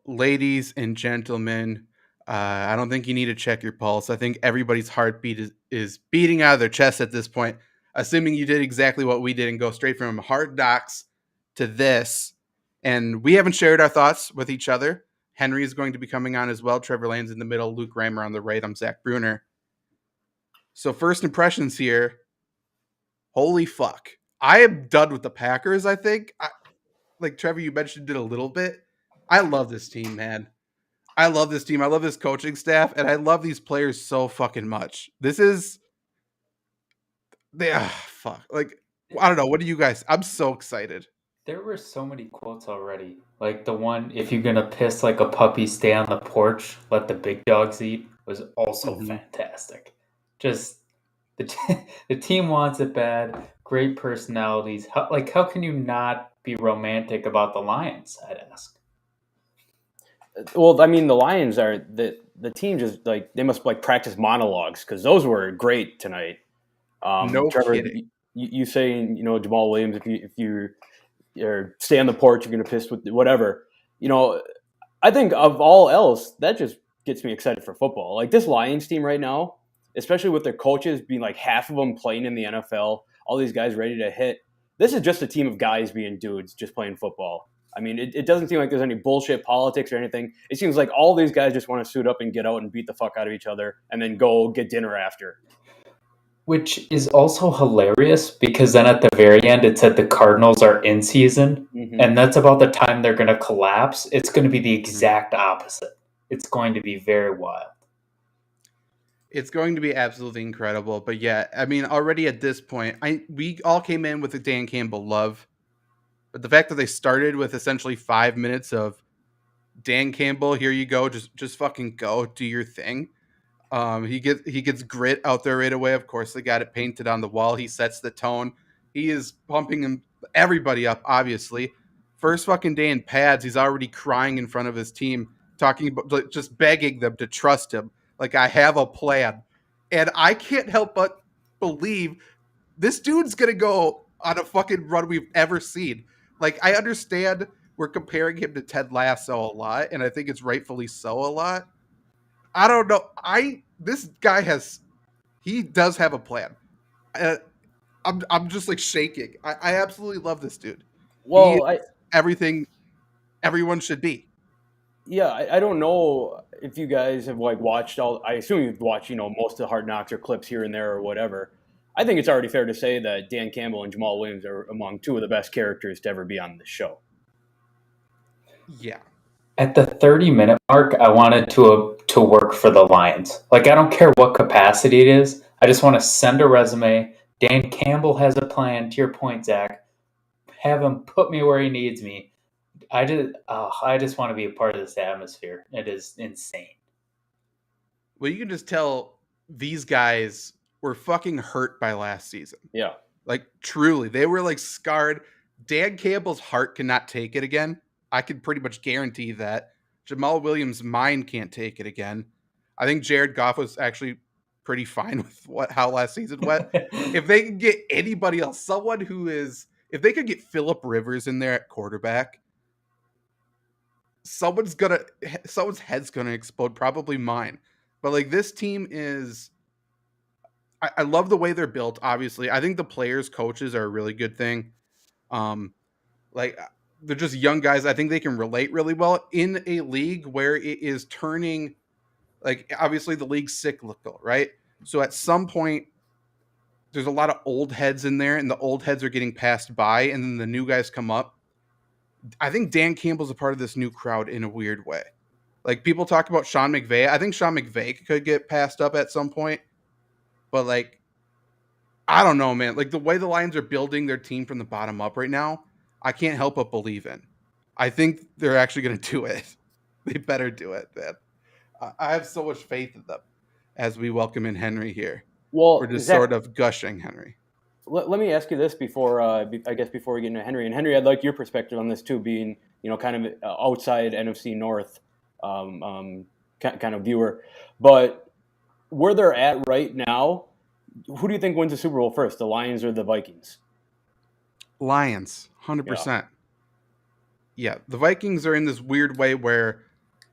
ladies and gentlemen, I don't think you need to check your pulse. I think everybody's heartbeat is beating out of their chest at this point, assuming you did exactly what we did and go straight from Hard Knocks to this. And we haven't shared our thoughts with each other. Henry is going to be coming on as well. Trevor Lane's in the middle. Luke Reimer on the right. I'm Zach Bruner. So, first impressions here. Holy fuck. I am done with the Packers, I think. Like Trevor, you mentioned it a little bit. I love this team, man. I love this team. I love this coaching staff, and I love these players so fucking much. This is fuck. Like I don't know. What do you guys? I'm so excited. There were so many quotes already. Like the one, if you're gonna piss like a puppy, stay on the porch, let the big dogs eat, was also Mm-hmm. fantastic. Just the team wants it bad. Great personalities. How can you not be romantic about the Lions? I'd ask. Well, I mean, the Lions are the team just like they must like practice monologues because those were great tonight. No Trevor, kidding. you saying Jamaal Williams if you or stay on the porch you're gonna piss with whatever. I think of all else that just gets me excited for football. Like this Lions team right now, especially with their coaches being like half of them playing in the NFL, all these guys ready to hit. This is just a team of guys being dudes just playing football. I mean, it doesn't seem like there's any bullshit politics or anything. It seems like all these guys just want to suit up and get out and beat the fuck out of each other and then go get dinner after. Which is also hilarious because then at the very end it said the Cardinals are in season, and that's about the time they're going to collapse. It's going to be the exact opposite. It's going to be very wild. It's going to be absolutely incredible. But yeah, I mean, already at this point, we all came in with a Dan Campbell love, but the fact that they started with essentially 5 minutes of Dan Campbell, here you go, just fucking go, do your thing. He gets grit out there right away. Of course, they got it painted on the wall. He sets the tone. He is pumping everybody up. Obviously, first fucking day in pads, he's already crying in front of his team, talking about like, just begging them to trust him. Like I have a plan, and I can't help but believe this dude's gonna go on a fucking run we've ever seen. Like I understand we're comparing him to Ted Lasso a lot, and I think it's rightfully so a lot. I don't know. This guy he does have a plan. Uh, I'm just like shaking. I absolutely love this dude. He Well, is everything everyone should be. I don't know if you guys have like watched all. I assume you've watched, most of the Hard Knocks or clips here and there or whatever. I think it's already fair to say that Dan Campbell and Jamaal Williams are among two of the best characters to ever be on this show. Yeah. At the 30-minute mark, I wanted to work for the Lions. Like I don't care what capacity it is. I just want to send a resume. Dan Campbell has a plan. To your point, Zach, have him put me where he needs me. I just want to be a part of this atmosphere. It is insane. Well, you can just tell these guys were fucking hurt by last season. Yeah. Like truly, they were like scarred. Dan Campbell's heart cannot take it again. I can pretty much guarantee that. Jamaal Williams' mind can't take it again. I think Jared Goff was actually pretty fine with how last season went. If they can get anybody else, if they could get Phillip Rivers in there at quarterback, someone's head's gonna explode. Probably mine. But like this team is, I love the way they're built. Obviously, I think the players, coaches are a really good thing. Like they're just young guys. I think they can relate really well in a league where it is turning. Like obviously the league's cyclical, right? So at some point there's a lot of old heads in there, and the old heads are getting passed by, and then the new guys come up. I think Dan Campbell's a part of this new crowd in a weird way. Like people talk about Sean McVay. I think Sean McVay could get passed up at some point, but like I don't know, man. Like the way the Lions are building their team from the bottom up right now, I can't help but believe in. I think they're actually going to do it. They better do it, man. I have so much faith in them as we welcome in Henry here. Well, We're just Zach, sort of gushing Henry. let me ask you this before, before we get into Henry. And Henry, I'd like your perspective on this too, being kind of outside NFC North kind of viewer. But where they're at right now, who do you think wins the Super Bowl first, the Lions or the Vikings? Lions, 100%. Yeah, the Vikings are in this weird way where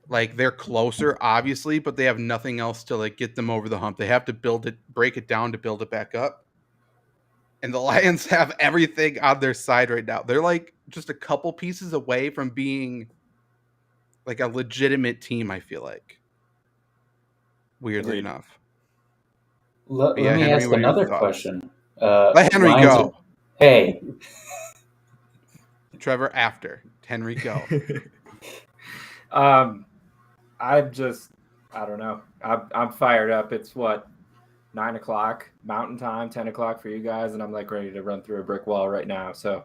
like they're closer, obviously, but they have nothing else to like get them over the hump. They have to break it down to build it back up. And the Lions have everything on their side right now. They're like just a couple pieces away from being like a legitimate team, I feel like. Weirdly Agreed. enough. Let, But let yeah, me Henry, ask what are your another thoughts? question. Let Henry Lions are, go. hey, Trevor after. Henry go. I'm just, I don't know. I'm fired up. It's what, 9 o'clock Mountain Time, 10 o'clock for you guys, and I'm like ready to run through a brick wall right now. So,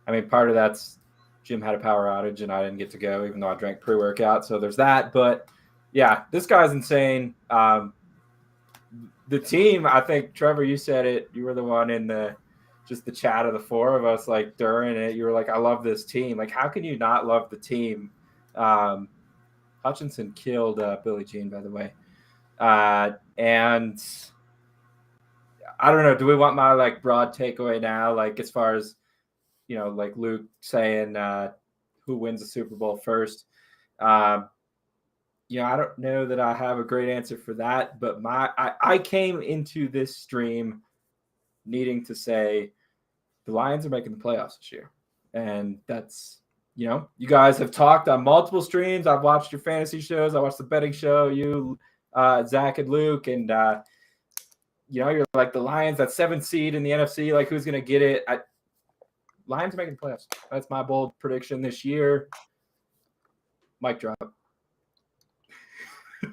I mean, part of that's Jim had a power outage and I didn't get to go, even though I drank pre-workout. So there's that. But yeah, this guy's insane. The team, I think, Trevor, you said it. You were the one in the chat of the four of us, like during it. You were like, "I love this team." Like, how can you not love the team? Hutchinson killed Billie Jean, by the way. And I don't know. Do we want my like broad takeaway now? Like as far as like Luke saying who wins the Super Bowl first. I don't know that I have a great answer for that, but I came into this stream needing to say the Lions are making the playoffs this year, and that's you guys have talked on multiple streams. I've watched your fantasy shows. I watched the betting show. You, Zach and Luke, and you're like the Lions, that 7th seed in the NFC. Like who's gonna get it? Lions are making the playoffs. That's my bold prediction this year. Mic drop.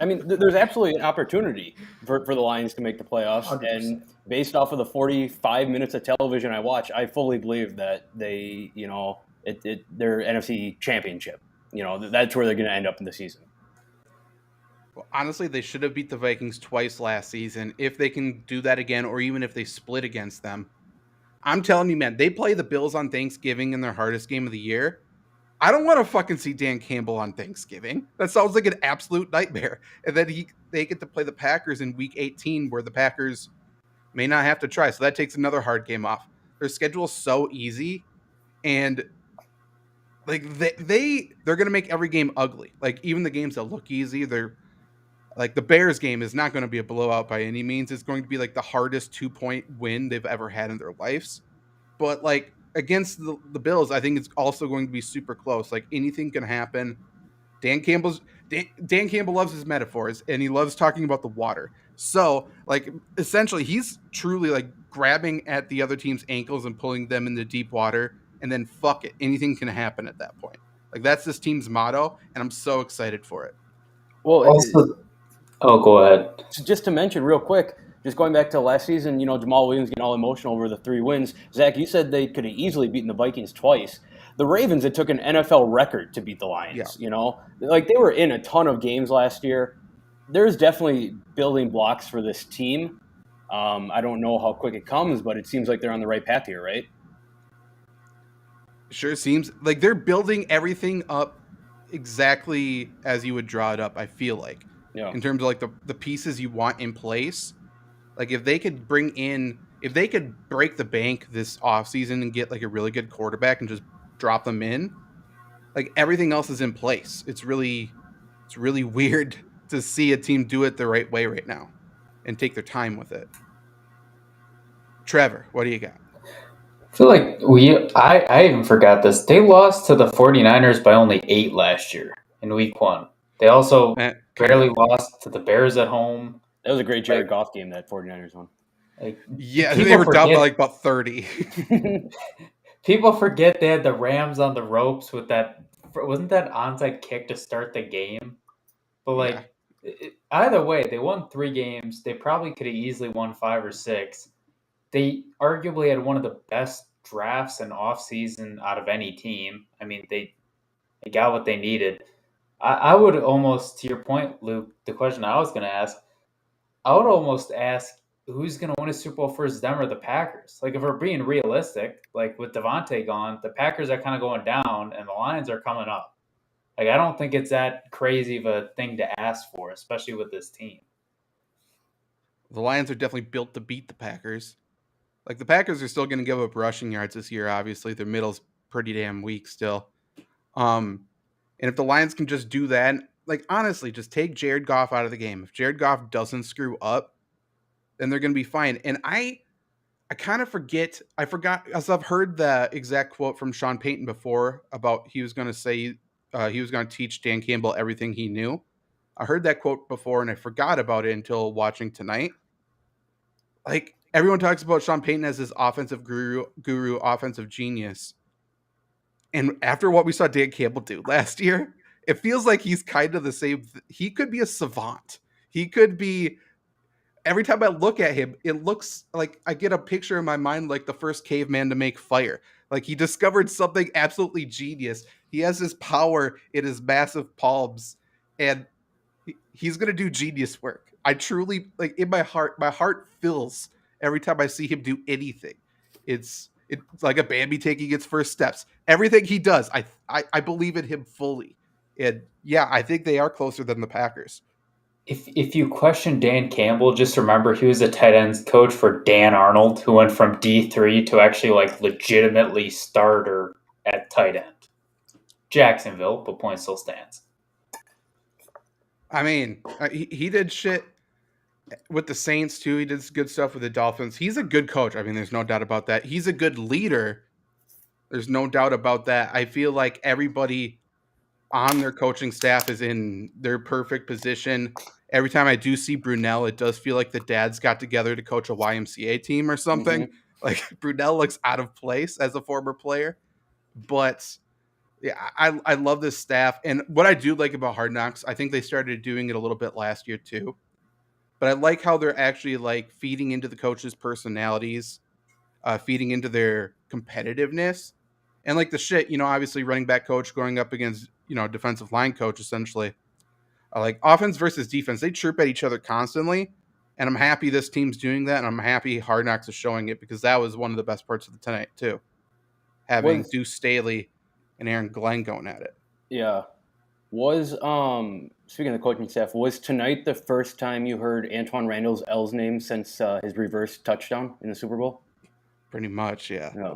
I mean, there's absolutely an opportunity for the Lions to make the playoffs. 100%. And based off of the 45 minutes of television I watch, I fully believe that they, their NFC championship. That's where they're going to end up in the season. Well, honestly, they should have beat the Vikings twice last season. If they can do that again, or even if they split against them, I'm telling you, man, they play the Bills on Thanksgiving in their hardest game of the year. I don't want to fucking see Dan Campbell on Thanksgiving. That sounds like an absolute nightmare. And then they get to play the Packers in Week 18, where the Packers may not have to try. So that takes another hard game off. Their schedule is so easy, and like they're gonna make every game ugly. Like even the games that look easy, they're like the Bears game is not going to be a blowout by any means. It's going to be like the hardest 2-point win they've ever had in their lives. But like against the Bills, I think it's also going to be super close. Like anything can happen. Dan Campbell loves his metaphors, and he loves talking about the water. So like essentially he's truly like grabbing at the other team's ankles and pulling them into deep water, and then fuck it. Anything can happen at that point. Like that's this team's motto, and I'm so excited for it. Well, also, go ahead. just to mention real quick, just going back to last season, Jamaal Williams getting all emotional over the 3 wins. Zach, you said they could have easily beaten the Vikings twice. The Ravens, it took an NFL record to beat the Lions. Yeah. Like they were in a ton of games last year. There's definitely building blocks for this team. I don't know how quick it comes, but it seems like they're on the right path here, right? Sure seems like they're building everything up exactly as you would draw it up, I feel like. Yeah. In terms of like the pieces you want in place. Like if they could break the bank this offseason and get like a really good quarterback and just drop them in, like everything else is in place. It's really weird to see a team do it the right way right now and take their time with it. Trevor, what do you got? I feel like I even forgot this. They lost to the 49ers by only 8 last year in week 1. They also barely lost to the Bears at home. That was a great Jared Goff game, that 49ers one. Like, yeah, they were down by like about 30. People forget they had the Rams on the ropes with that. Wasn't that onside kick to start the game? But like, either way, they won 3 games. They probably could have easily won 5 or 6. They arguably had one of the best drafts and offseason out of any team. I mean, they got what they needed. I would almost, to your point, Luke, the question I was going to ask, I would almost ask who's going to win a Super Bowl first, them or the Packers? Like, if we're being realistic, like with Devontae gone, the Packers are kind of going down and the Lions are coming up. Like, I don't think it's that crazy of a thing to ask for, especially with this team. The Lions are definitely built to beat the Packers. Like, the Packers are still going to give up rushing yards this year, obviously. Their middle's pretty damn weak still. And if the Lions can just do that, like honestly, just take Jared Goff out of the game. If Jared Goff doesn't screw up, then they're going to be fine. And I kind of I forgot, as I've heard the exact quote from Sean Payton before about he was going to say he was going to teach Dan Campbell everything he knew. I heard that quote before and I forgot about it until watching tonight. Like everyone talks about Sean Payton as this offensive guru, offensive genius. And after what we saw Dan Campbell do last year, it feels like he's kind of the same. He could be a savant. He could be. Every time I look at him, it looks like I get a picture in my mind like the first caveman to make fire. Like he discovered something absolutely genius. He has his power in his massive palms, and he's going to do genius work. I truly, like, in my heart fills every time I see him do anything. It's like a baby taking its first steps. Everything he does, I believe in him fully. And yeah, I think they are closer than the Packers. If you question Dan Campbell, just remember he was a tight ends coach for Dan Arnold, who went from D3 to actually like legitimately starter at tight end. Jacksonville, but point still stands. I mean, he did shit with the Saints too. He did good stuff with the Dolphins. He's a good coach. I mean, there's no doubt about that. He's a good leader. There's no doubt about that. I feel like everybody on their coaching staff is in their perfect position. Every time I do see Brunell, it does feel like the dads got together to coach a YMCA team or something. Mm-hmm. Like Brunell looks out of place as a former player, but yeah, I love this staff. And what I do like about Hard Knocks, I think they started doing it a little bit last year too, but I like how they're actually like feeding into the coaches' personalities, feeding into their competitiveness. And like the shit, obviously running back coach going up against, defensive line coach, essentially. Like offense versus defense, they chirp at each other constantly. And I'm happy this team's doing that. And I'm happy Hard Knocks is showing it because that was one of the best parts of the tonight, too. Having Duce Staley and Aaron Glenn going at it. Yeah. Speaking of the coaching staff, was tonight the first time you heard Antoine Randall's L's name since his reverse touchdown in the Super Bowl? Pretty much, yeah.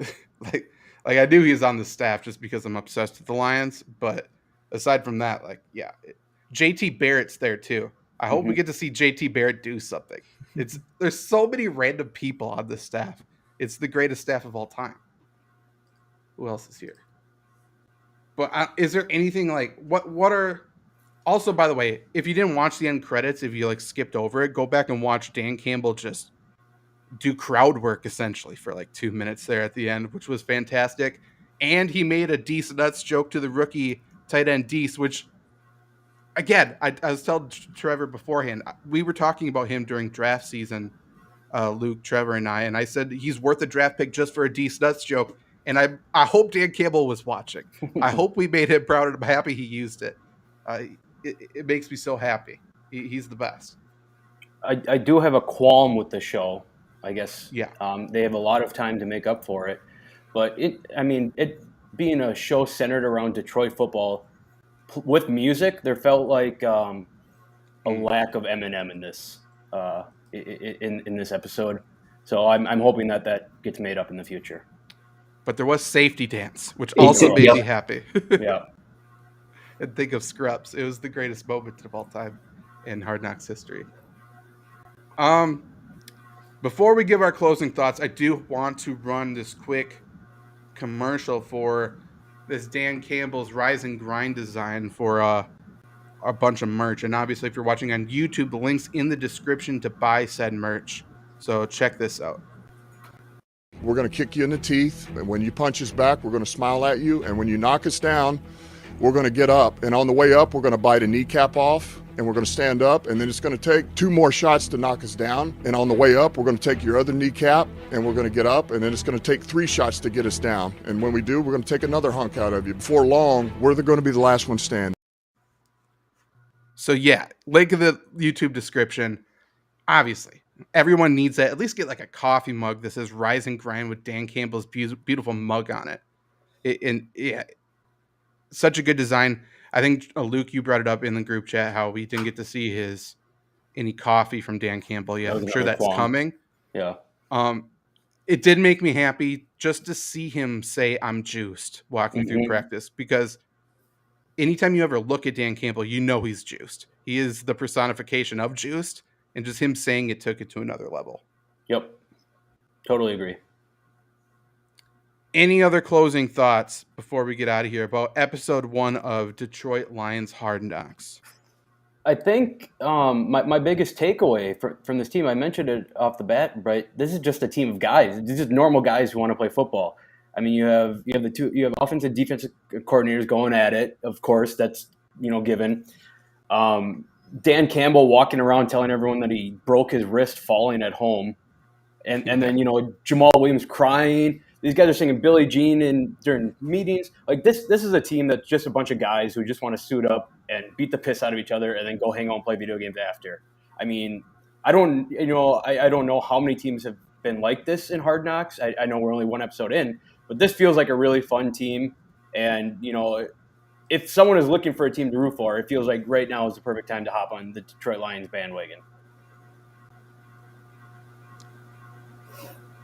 like I knew he was on the staff just because I'm obsessed with the Lions, but aside from that, yeah, JT Barrett's there too. I hope we get to see JT Barrett do something. There's so many random people on the staff. It's the greatest staff of all time. Who else is here? But is there anything like what are? Also, by the way, if you didn't watch the end credits, if you skipped over it, go back and watch Dan Campbell just do crowd work essentially for 2 minutes there at the end, which was fantastic. And he made a Duce nuts joke to the rookie tight end Duce, which again, I was telling Trevor beforehand, we were talking about him during draft season, Luke, Trevor, and I said he's worth a draft pick just for a Duce nuts joke. And I hope Dan Campbell was watching. I hope we made him proud, and I'm happy he used it. It makes me so happy. He's the best. I do have a qualm with the show, I guess. Yeah. They have a lot of time to make up for it. But it being a show centered around Detroit football, with music, there felt like a lack of Eminem in this in this episode. So I'm hoping that gets made up in the future. But there was Safety Dance, which also made me happy. Yeah. And think of Scrubs. It was the greatest moment of all time in Hard Knocks history. Before we give our closing thoughts, I do want to run this quick commercial for this Dan Campbell's Rise and Grind design for a bunch of merch. And obviously, if you're watching on YouTube, the link's in the description to buy said merch. So check this out. We're going to kick you in the teeth. And when you punch us back, we're going to smile at you. And when you knock us down, we're going to get up. And on the way up, we're going to bite a kneecap off. And we're going to stand up. And then it's going to take 2 more shots to knock us down. And on the way up, we're going to take your other kneecap. And we're going to get up. And then it's going to take 3 shots to get us down. And when we do, we're going to take another hunk out of you. Before long, we're going to be the last one standing. So yeah, link in the YouTube description. Obviously, everyone needs that. At least get a coffee mug that says Rise and Grind with Dan Campbell's beautiful mug on it. And yeah, such a good design. I think, Luke, you brought it up in the group chat how we didn't get to see any coffee from Dan Campbell yet. I'm sure that's coming. Yeah. It did make me happy just to see him say I'm juiced walking through practice, because anytime you ever look at Dan Campbell, you know he's juiced. He is the personification of juiced, and just him saying it took it to another level. Yep. Totally agree. Any other closing thoughts before we get out of here about episode 1 of Detroit Lions Hard Knocks? I think my biggest takeaway from this team, I mentioned it off the bat, right? This is just a team of guys. This is normal guys who want to play football. I mean, you have offensive defensive coordinators going at it. Of course, that's given. Dan Campbell walking around telling everyone that he broke his wrist falling at home, and then Jamaal Williams crying. These guys are singing Billie Jean during meetings. Like this is a team that's just a bunch of guys who just want to suit up and beat the piss out of each other and then go hang out and play video games after. I mean, I don't know how many teams have been like this in Hard Knocks. I know we're only one episode in, but this feels like a really fun team. And, if someone is looking for a team to root for, it feels like right now is the perfect time to hop on the Detroit Lions bandwagon.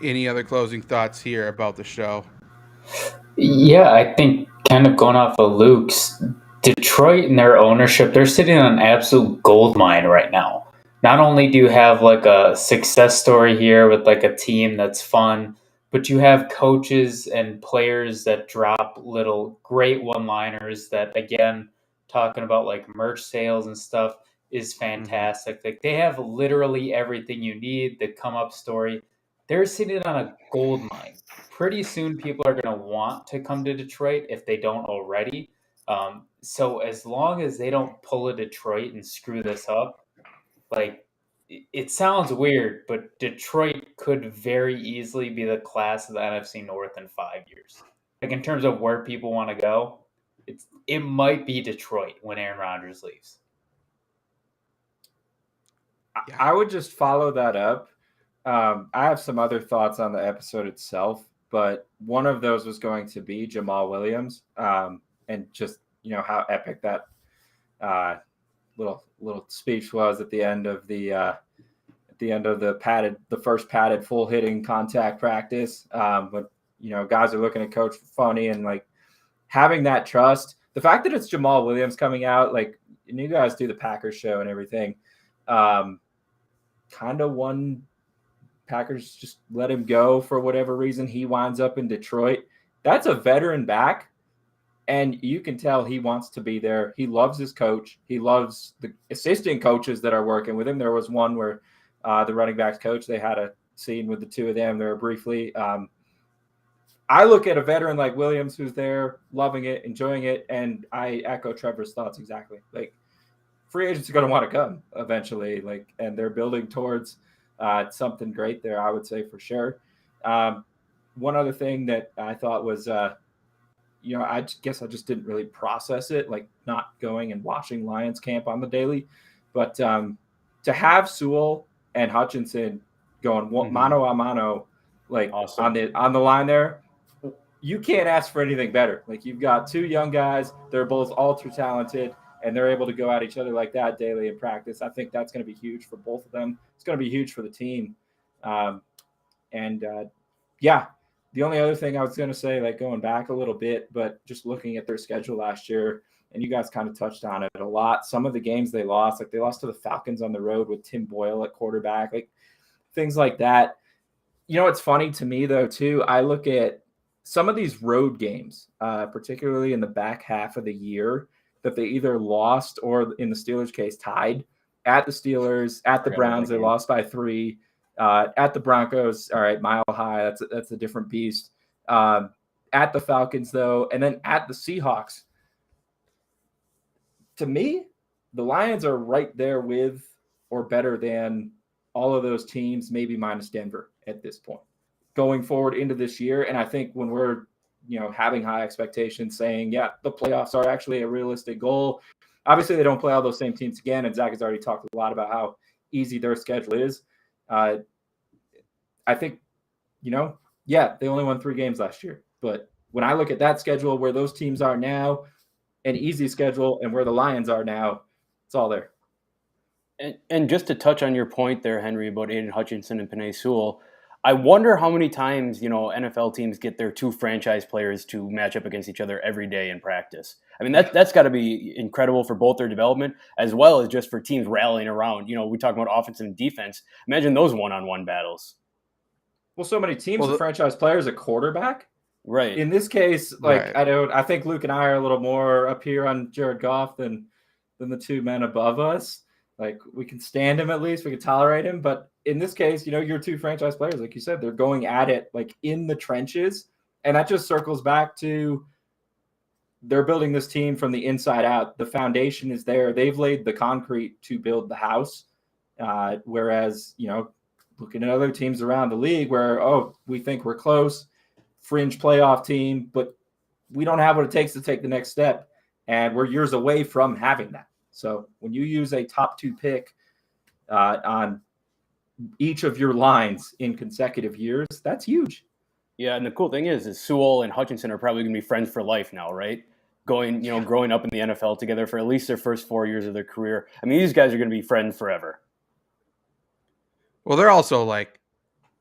Any other closing thoughts here about the show? Yeah, I think kind of going off of Luke's, Detroit and their ownership, they're sitting on an absolute gold mine right now. Not only do you have like a success story here with like a team that's fun, but you have coaches and players that drop little great one-liners that, again, talking about like merch sales and stuff is fantastic. Like they have literally everything you need, the come up story. They're sitting on a gold mine. Pretty soon people are going to want to come to Detroit if they don't already. So as long as they don't pull a Detroit and screw this up, like it sounds weird, but Detroit could very easily be the class of the NFC North in 5 years. Like in terms of where people want to go, it might be Detroit when Aaron Rodgers leaves. I would just follow that up. I have some other thoughts on the episode itself, but one of those was going to be Jamaal Williams, and just how epic that little speech was at the end of the first padded full hitting contact practice. But guys are looking at Coach funny and like having that trust. The fact that it's Jamaal Williams coming out, like, and you guys do the Packers show and everything, kind of one. Packers just let him go for whatever reason. He winds up in Detroit. That's a veteran back, and you can tell he wants to be there. He loves his coach. He loves the assistant coaches that are working with him. There was one where the running backs coach, they had a scene with the two of them there briefly. I look at a veteran like Williams who's there, loving it, enjoying it, and I echo Trevor's thoughts exactly. Like, free agents are going to want to come eventually, and they're building towards something great there, I would say, for sure. One other thing that I thought was, I guess I just didn't really process it, like not going and watching Lions camp on the daily, but to have Sewell and Hutchinson going mano a mano, like awesome. on the line there, you can't ask for anything better. Like, you've got two young guys, they're both ultra talented, and they're able to go at each other like that daily in practice. I think that's going to be huge for both of them. It's going to be huge for the team. The only other thing I was going to say, like going back a little bit, but just looking at their schedule last year, and you guys kind of touched on it a lot. Some of the games they lost, like they lost to the Falcons on the road with Tim Boyle at quarterback, like things like that. It's funny to me, though, too. I look at some of these road games, particularly in the back half of the year, that they either lost or, in the Steelers' case, tied. At the Steelers, at the Browns, they lost by 3. At the Broncos, all right, Mile High, that's a different beast. At the Falcons, though, and then at the Seahawks. To me, the Lions are right there with or better than all of those teams, maybe minus Denver at this point, going forward into this year. And I think when we're having high expectations, saying, yeah, the playoffs are actually a realistic goal. Obviously, they don't play all those same teams again, and Zach has already talked a lot about how easy their schedule is. I think, they only won 3 games last year. But when I look at that schedule, where those teams are now, an easy schedule, and where the Lions are now, it's all there. And just to touch on your point there, Henry, about Aiden Hutchinson and Penei Sewell, I wonder how many times, NFL teams get their two franchise players to match up against each other every day in practice. I mean, that's got to be incredible for both their development as well as just for teams rallying around. We talk about offense and defense. Imagine those one-on-one battles. Well, so many teams with franchise players at quarterback. Right. In this case, Right. I think Luke and I are a little more up here on Jared Goff than the two men above us. Like, we can stand him at least. We can tolerate him. But in this case, your two franchise players, like you said, they're going at it like in the trenches. And that just circles back to they're building this team from the inside out. The foundation is there. They've laid the concrete to build the house. Whereas, looking at other teams around the league where, we think we're close, fringe playoff team, but we don't have what it takes to take the next step. And we're years away from having that. So when you use a top 2 pick on each of your lines in consecutive years, that's huge. Yeah, and the cool thing is Sewell and Hutchinson are probably going to be friends for life now, right? Growing up in the NFL together for at least their first 4 years of their career. I mean, these guys are going to be friends forever. Well, they're also like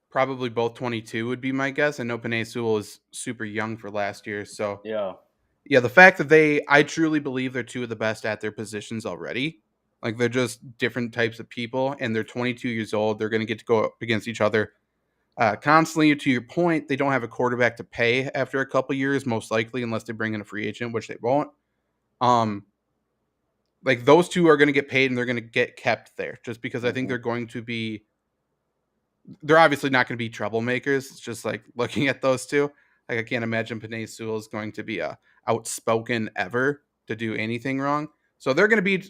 probably both 22 would be my guess. I know Penei Sewell is super young for last year, so yeah, the fact that I truly believe they're two of the best at their positions already. Like, they're just different types of people, and they're 22 years old. They're going to get to go up against each other constantly. To your point, they don't have a quarterback to pay after a couple years, most likely, unless they bring in a free agent, which they won't. Like, those two are going to get paid, and they're going to get kept there just because I think they're going to be. They're obviously not going to be troublemakers. It's just like looking at those two. Like, I can't imagine Penei Sewell is going to be outspoken ever to do anything wrong. So they're going to be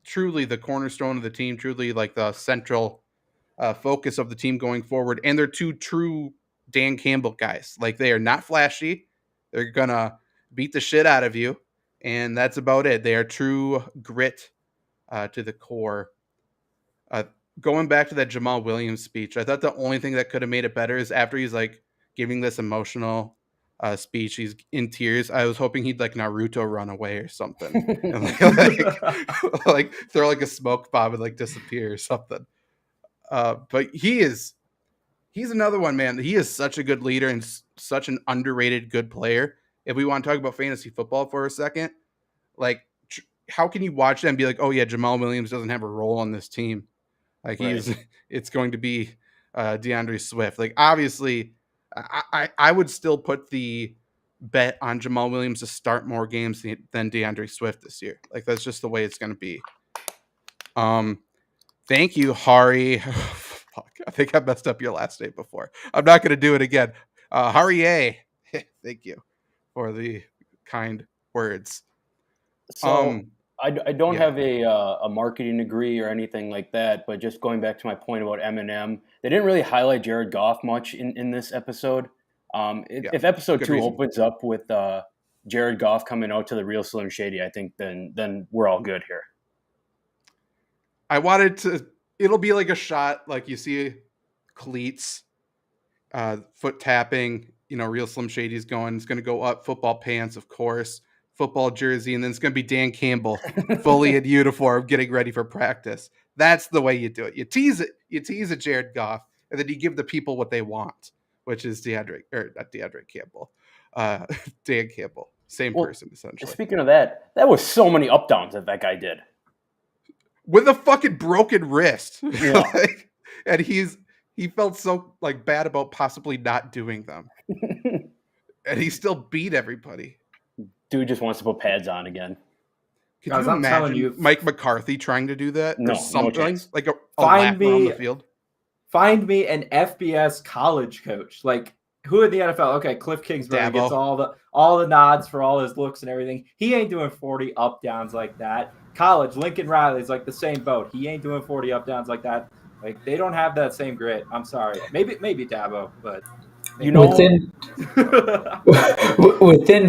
truly the cornerstone of the team, truly like the central focus of the team going forward. And they're two true Dan Campbell guys. Like, they are not flashy. They're going to beat the shit out of you. And that's about it. They are true grit to the core. Going back to that Jamaal Williams speech, I thought the only thing that could have made it better is after he's like giving this emotional speech, he's in tears. I was hoping he'd like Naruto run away or something, and like throw like a smoke bomb and like disappear or something. But he's another one, man. He is such a good leader and such an underrated good player. If we want to talk about fantasy football for a second, like, how can you watch that and be like, oh yeah, Jamaal Williams doesn't have a role on this team? Like, it's going to be DeAndre Swift. Like, obviously, I would still put the bet on Jamaal Williams to start more games than DeAndre Swift this year. Like, that's just the way it's going to be. Thank you, Hari. Fuck, I think I messed up your last name before. I'm not going to do it again. Hari A. Thank you for the kind words. So I don't have a marketing degree or anything like that, but just going back to my point about Eminem, they didn't really highlight Jared Goff much in this episode. If episode 2 opens up with Jared Goff coming out to the real Slim Shady, I think then we're all good here. I wanted to. It'll be like a shot, like you see cleats, foot tapping. Real Slim Shady's going. It's going to go up. Football pants, of course. Football jersey, and then it's going to be Dan Campbell fully in uniform getting ready for practice. That's the way you do it. You tease it Jared Goff, and then you give the people what they want, which is not DeAndre Campbell. Dan Campbell. Same person, essentially. Speaking of that was so many up downs that guy did. With a fucking broken wrist. Yeah. And he felt so like bad about possibly not doing them. And he still beat everybody. Dude just wants to put pads on again. Could you imagine Mike McCarthy trying to do that? No, or something? No like a lap on the field? Find me an FBS college coach. Like, who in the NFL? Okay, Cliff Kingsbury gets all the nods for all his looks and everything. He ain't doing 40 up downs like that. College, Lincoln Riley's like the same boat. He ain't doing 40 up downs like that. Like, they don't have that same grit. I'm sorry. Maybe Dabo, but within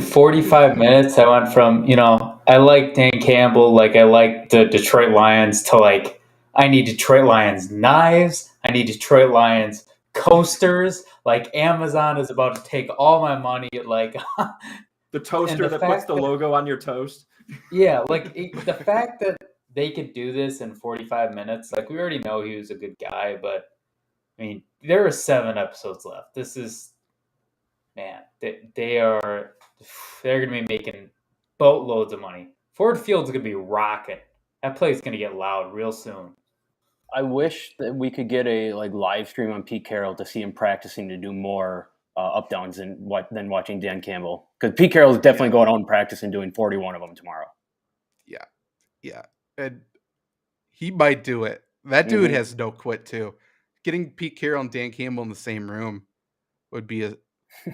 45 minutes, I went from, I like Dan Campbell, like I like the Detroit Lions, to like, I need Detroit Lions knives. I need Detroit Lions coasters. Like, Amazon is about to take all my money. Like, the toaster that puts the logo on your toast. Yeah, like the fact that they could do this in 45 minutes, like, we already know he was a good guy, but I mean, there are 7 episodes left. This is, man, they're going to be making boatloads of money. Ford Field's going to be rocking. That place is going to get loud real soon. I wish that we could get a live stream on Pete Carroll to see him practicing to do more up downs than watching Dan Campbell, because Pete Carroll is definitely going out and practicing doing 41 of them tomorrow. Yeah, and he might do it. That dude has no quit too. Getting Pete Carroll and Dan Campbell in the same room would be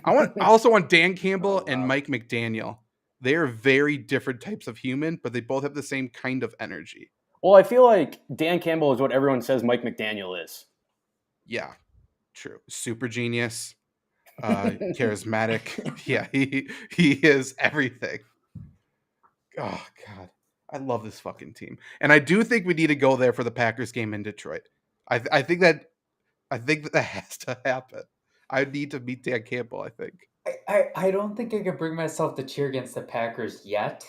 I also want Dan Campbell and Mike McDaniel. They are very different types of human, but they both have the same kind of energy. Well, I feel like Dan Campbell is what everyone says Mike McDaniel is. Yeah, true. Super genius, charismatic. Yeah, he is everything. Oh God, I love this fucking team, and I do think we need to go there for the Packers game in Detroit. I think that has to happen. I need to meet Dan Campbell. I think. I don't think I could bring myself to cheer against the Packers yet,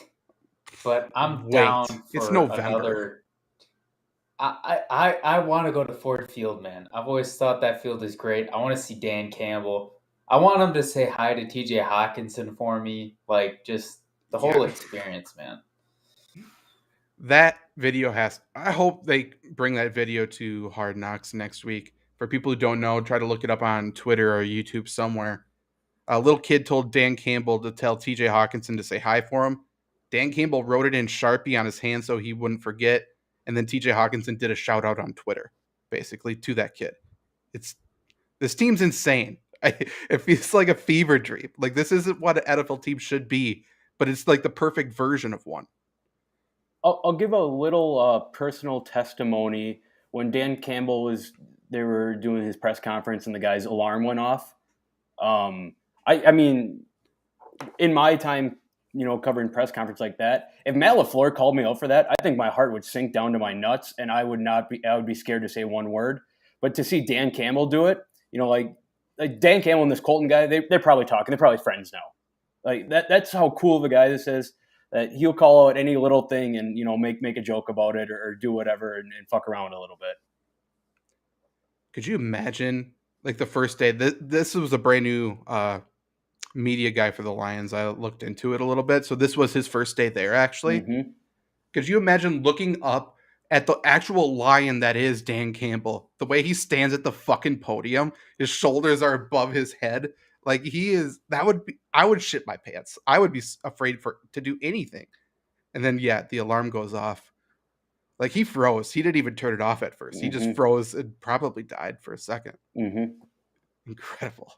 but I'm down for it's November. Another. I want to go to Ford Field, man. I've always thought that field is great. I want to see Dan Campbell. I want him to say hi to TJ Hawkinson for me. Like, just the whole experience, man. That video I hope they bring that video to Hard Knocks next week. For people who don't know, try to look it up on Twitter or YouTube somewhere. A little kid told Dan Campbell to tell TJ Hawkinson to say hi for him. Dan Campbell wrote it in Sharpie on his hand so he wouldn't forget. And then TJ Hawkinson did a shout out on Twitter, basically, to that kid. This team's insane. It feels like a fever dream. Like, this isn't what an NFL team should be, but it's like the perfect version of one. I'll give a little personal testimony. When Dan Campbell they were doing his press conference and the guy's alarm went off. I mean, in my time, covering press conference like that, if Matt LaFleur called me out for that, I think my heart would sink down to my nuts and I would be scared to say one word. But to see Dan Campbell do it, like Dan Campbell and this Colton guy, they're probably talking. They're probably friends now. Like that's how cool of a guy this is, that he'll call out any little thing and, make a joke about it or do whatever and fuck around a little bit. Could you imagine, like, the first day? This was a brand new media guy for the Lions. I looked into it a little bit. So this was his first day there, actually. Could you imagine looking up at the actual Lion that is Dan Campbell? The way he stands at the fucking podium, his shoulders are above his head. Like, I would shit my pants. I would be afraid to do anything. And then, the alarm goes off. Like, he froze. He didn't even turn it off at first. He just froze and probably died for a second. Incredible.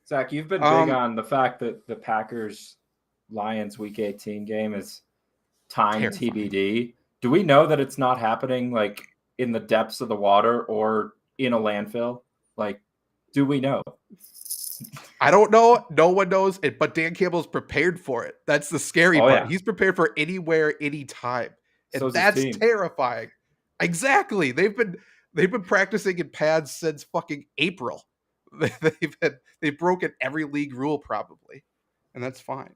Zach, you've been big on the fact that the Packers-Lions Week 18 game is timed TBD. Do we know that it's not happening, like, in the depths of the water or in a landfill? Like, do we know? I don't know. No one knows it, but Dan Campbell's prepared for it. That's the scary part. Yeah. He's prepared for anywhere, anytime. And that's terrifying. Exactly. They've been practicing in pads since fucking April. They've broken every league rule probably, and that's fine.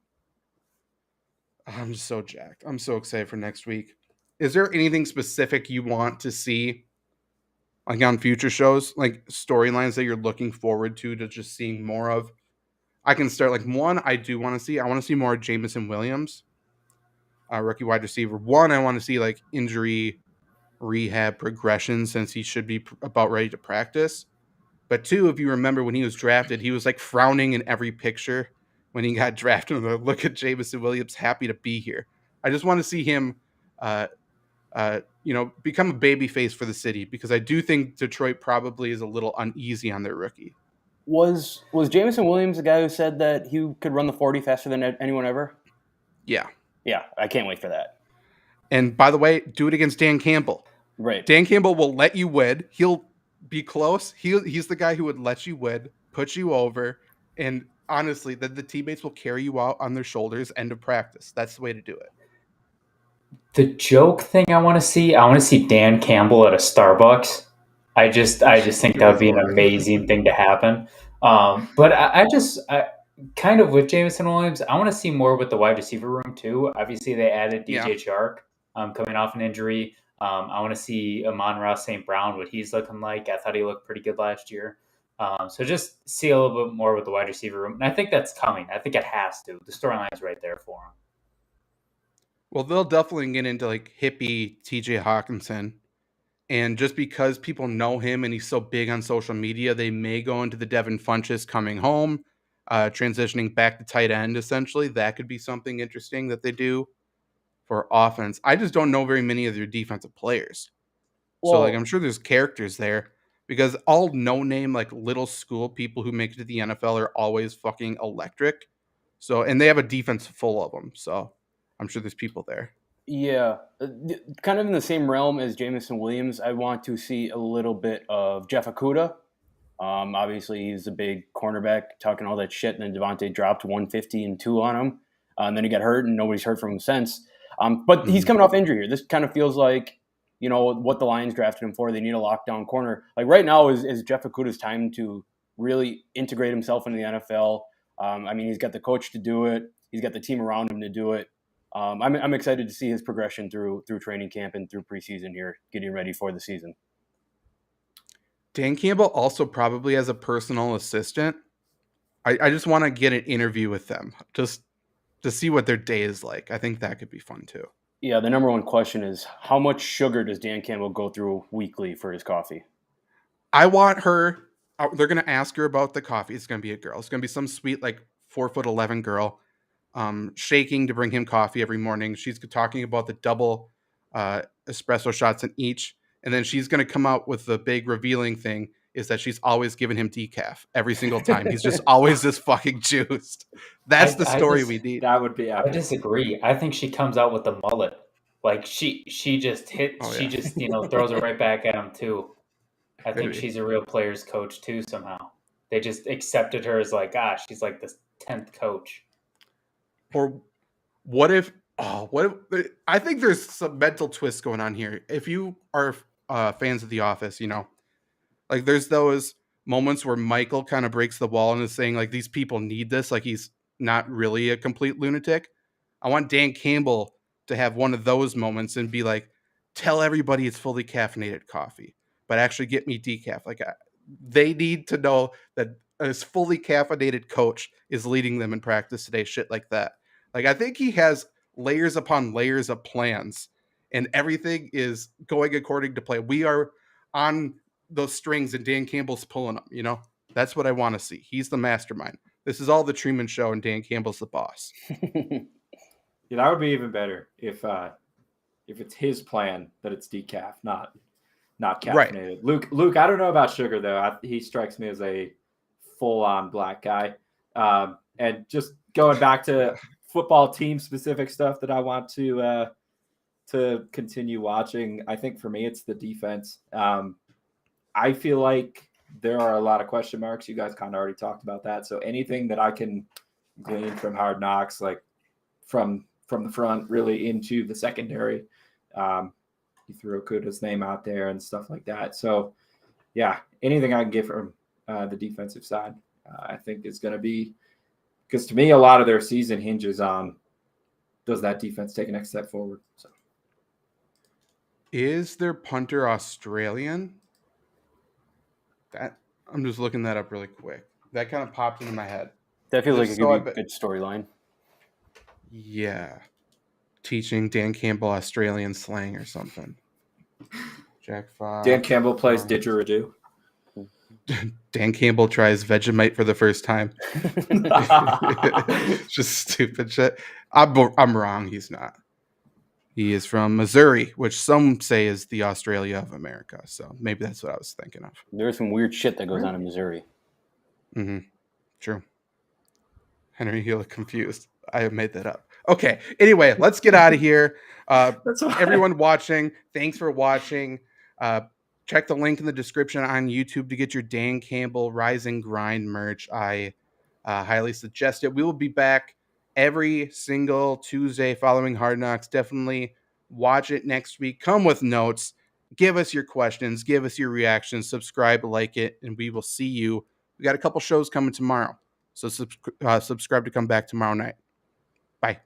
I'm just so jacked. I'm so excited for next week. Is there anything specific you want to see, like, on future shows, like storylines that you're looking forward to just seeing more of? I can start. Like, one, I do want to see. I want to see more Jameson Williams, rookie wide receiver. One, I want to see, like, injury rehab progression, since he should be about ready to practice. But two, if you remember when he was drafted, he was like frowning in every picture when he got drafted. Look at Jameson Williams, happy to be here. I just want to see him, become a baby face for the city, because I do think Detroit probably is a little uneasy on their rookie. Was Jameson Williams the guy who said that he could run the 40 faster than anyone ever? Yeah. Yeah, I can't wait for that. And by the way, do it against Dan Campbell. Right. Dan Campbell will let you win. He'll be close. He's the guy who would let you win, put you over, and honestly, the teammates will carry you out on their shoulders end of practice. That's the way to do it. The joke thing I want to see Dan Campbell at a Starbucks. I just think that would be an amazing thing to happen. But I kind of with Jameson Williams, I want to see more with the wide receiver room too. Obviously, they added DJ Chark coming off an injury. I want to see Amon-Ra St. Brown, what he's looking like. I thought he looked pretty good last year. So just see a little bit more with the wide receiver room. And I think that's coming. I think it has to. The storyline's right there for him. Well, they'll definitely get into like hippie TJ Hawkinson. And just because people know him and he's so big on social media, they may go into the Devin Funchess coming home, transitioning back to tight end, essentially. That could be something interesting that they do for offense. I just don't know very many of their defensive players. So, like, I'm sure there's characters there because all no-name, like, little school people who make it to the NFL are always fucking electric. So, and they have a defense full of them. So, I'm sure there's people there. Yeah, kind of in the same realm as Jamison Williams, I want to see a little bit of Jeff Okudah. Obviously, he's a big cornerback, talking all that shit, and then Devontae dropped 150-2 on him. And then he got hurt, and nobody's heard from him since. But he's coming off injury here. This kind of feels like, you know, what the Lions drafted him for. They need a lockdown corner. Like right now is Jeff Okudah's time to really integrate himself into the NFL. I mean, he's got the coach to do it. He's got the team around him to do it. I'm excited to see his progression through training camp and through preseason here, getting ready for the season. Dan Campbell also probably has a personal assistant. I just want to get an interview with them just to see what their day is like. I think that could be fun too. Yeah, the number one question is how much sugar does Dan Campbell go through weekly for his coffee? I want her. They're going to ask her about the coffee. It's going to be a girl. It's going to be some sweet, like 4'11" girl, shaking to bring him coffee every morning. She's talking about the double espresso shots in each. And then she's going to come out with the big revealing thing is that she's always giving him decaf every single time. He's just always this fucking juiced. That's the story we need. That would be epic. I disagree. I think she comes out with the mullet. Like she just throws it right back at him too. I think she's a real player's coach too somehow. They just accepted her as like, she's like the 10th coach. Or what if I think there's some mental twists going on here. If you are fans of The Office, you know, like there's those moments where Michael kind of breaks the wall and is saying like these people need this, like he's not really a complete lunatic. I want Dan Campbell to have one of those moments and be like, tell everybody it's fully caffeinated coffee, but actually get me decaf. Like they need to know that a fully caffeinated coach is leading them in practice today. Shit like that. Like I think he has layers upon layers of plans and everything is going according to plan. We are on those strings and Dan Campbell's pulling them, you know? That's what I want to see. He's the mastermind. This is all the Truman Show and Dan Campbell's the boss. Yeah, that would be even better if it's his plan that it's decaf, not caffeinated. Right. Luke, I don't know about sugar though. He strikes me as a full-on black guy. And just going back to football team specific stuff that I want to continue watching. I think for me, it's the defense. I feel like there are a lot of question marks. You guys kind of already talked about that. So anything that I can glean from Hard Knocks, like from the front really into the secondary, you threw Okudah's name out there and stuff like that. So yeah, anything I can get from the defensive side, I think is going to be, because to me, a lot of their season hinges on does that defense take a next step forward. So, is their punter Australian? That I'm just looking that up really quick. That kind of popped into my head. That feels like it could be a good storyline. Yeah, teaching Dan Campbell Australian slang or something. Jack Fox. Dan Campbell plays didgeridoo. Dan Campbell tries Vegemite for the first time. Just stupid shit. I'm wrong. He's not. He is from Missouri, which some say is the Australia of America. So maybe that's what I was thinking of. There's some weird shit that goes on in Missouri. Mm-hmm. True. Henry, you look confused. I have made that up. Okay. Anyway, let's get out of here. Everyone watching, thanks for watching. Check the link in the description on YouTube to get your Dan Campbell Rise and Grind merch. I highly suggest it. We will be back every single Tuesday following Hard Knocks. Definitely watch it next week. Come with notes. Give us your questions. Give us your reactions. Subscribe, like it, and we will see you. We got a couple shows coming tomorrow. So subscribe to come back tomorrow night. Bye.